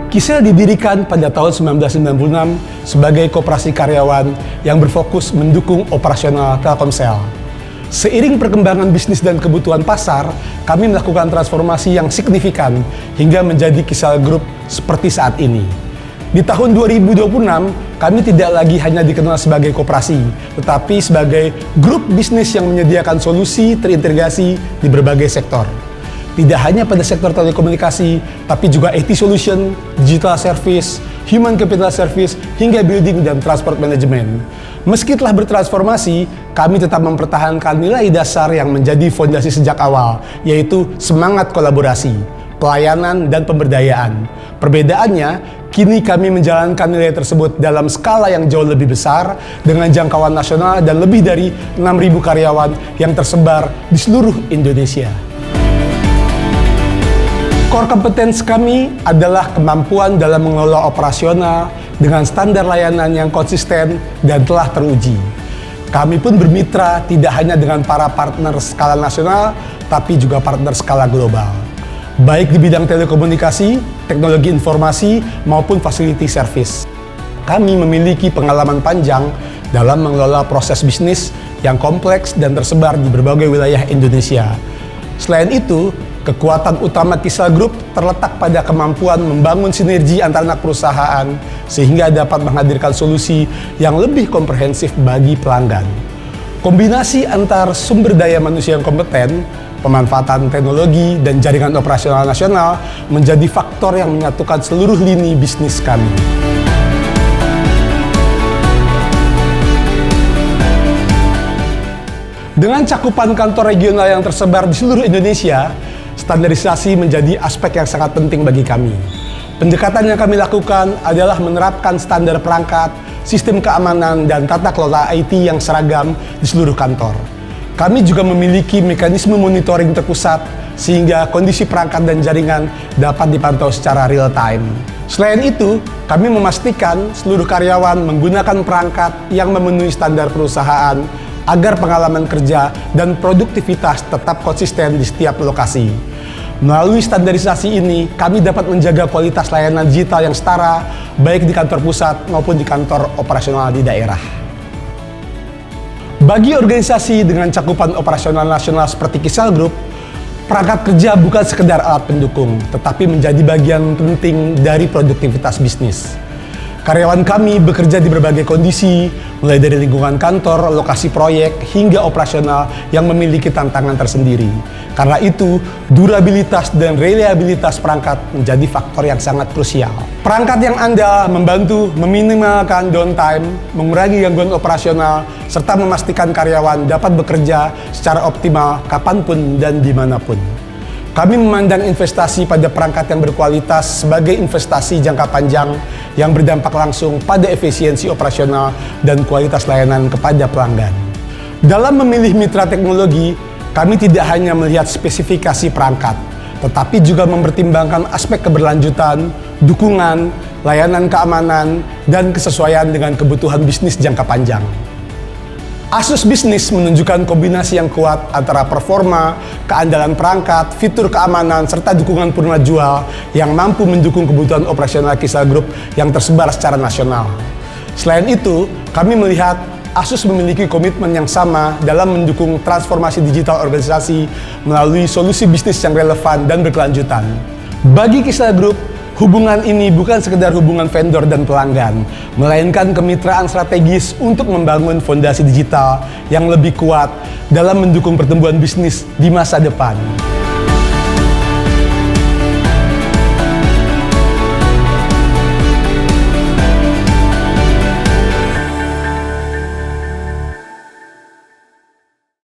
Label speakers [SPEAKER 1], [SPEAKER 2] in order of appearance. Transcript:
[SPEAKER 1] Kisel didirikan pada tahun 1996 sebagai koperasi karyawan yang berfokus mendukung operasional Telkomsel. Seiring perkembangan bisnis dan kebutuhan pasar, kami melakukan transformasi yang signifikan hingga menjadi Kisel Group seperti saat ini. Di tahun 2026, kami tidak lagi hanya dikenal sebagai koperasi, tetapi sebagai grup bisnis yang menyediakan solusi terintegrasi di berbagai sektor. Tidak hanya pada sektor telekomunikasi, tapi juga IT solution, digital service, human capital service, hingga building dan transport management. Meski telah bertransformasi, kami tetap mempertahankan nilai dasar yang menjadi fondasi sejak awal, yaitu semangat kolaborasi, pelayanan, dan pemberdayaan. Perbedaannya, kini kami menjalankan nilai tersebut dalam skala yang jauh lebih besar, dengan jangkauan nasional dan lebih dari 6.000 karyawan yang tersebar di seluruh Indonesia. Core competence kami adalah kemampuan dalam mengelola operasional dengan standar layanan yang konsisten dan telah teruji. Kami pun bermitra tidak hanya dengan para partner skala nasional, tapi juga partner skala global. Baik di bidang telekomunikasi, teknologi informasi, maupun facility service. Kami memiliki pengalaman panjang dalam mengelola proses bisnis yang kompleks dan tersebar di berbagai wilayah Indonesia. Selain itu, kekuatan utama Kisel Group terletak pada kemampuan membangun sinergi antar anak perusahaan sehingga dapat menghadirkan solusi yang lebih komprehensif bagi pelanggan. Kombinasi antar sumber daya manusia yang kompeten, pemanfaatan teknologi, dan jaringan operasional nasional menjadi faktor yang menyatukan seluruh lini bisnis kami. Dengan cakupan kantor regional yang tersebar di seluruh Indonesia, standarisasi menjadi aspek yang sangat penting bagi kami. Pendekatan yang kami lakukan adalah menerapkan standar perangkat, sistem keamanan, dan tata kelola IT yang seragam di seluruh kantor. Kami juga memiliki mekanisme monitoring terpusat sehingga kondisi perangkat dan jaringan dapat dipantau secara real time. Selain itu, kami memastikan seluruh karyawan menggunakan perangkat yang memenuhi standar perusahaan agar pengalaman kerja dan produktivitas tetap konsisten di setiap lokasi. Melalui standarisasi ini, kami dapat menjaga kualitas layanan digital yang setara, baik di kantor pusat maupun di kantor operasional di daerah. Bagi organisasi dengan cakupan operasional nasional seperti Kisel Group, perangkat kerja bukan sekedar alat pendukung, tetapi menjadi bagian penting dari produktivitas bisnis. Karyawan kami bekerja di berbagai kondisi, mulai dari lingkungan kantor, lokasi proyek, hingga operasional yang memiliki tantangan tersendiri. Karena itu, durabilitas dan reliabilitas perangkat menjadi faktor yang sangat krusial. Perangkat yang andal membantu meminimalkan downtime, mengurangi gangguan operasional, serta memastikan karyawan dapat bekerja secara optimal kapanpun dan dimanapun. Kami memandang investasi pada perangkat yang berkualitas sebagai investasi jangka panjang yang berdampak langsung pada efisiensi operasional dan kualitas layanan kepada pelanggan. Dalam memilih mitra teknologi, kami tidak hanya melihat spesifikasi perangkat, tetapi juga mempertimbangkan aspek keberlanjutan, dukungan, layanan keamanan, dan kesesuaian dengan kebutuhan bisnis jangka panjang. Asus Business menunjukkan kombinasi yang kuat antara performa, keandalan perangkat, fitur keamanan, serta dukungan purna jual yang mampu mendukung kebutuhan operasional Kisel Group yang tersebar secara nasional. Selain itu, kami melihat Asus memiliki komitmen yang sama dalam mendukung transformasi digital organisasi melalui solusi bisnis yang relevan dan berkelanjutan. Bagi Kisel Group, hubungan ini bukan sekedar hubungan vendor dan pelanggan, melainkan kemitraan strategis untuk membangun fondasi digital yang lebih kuat dalam mendukung pertumbuhan bisnis di masa depan.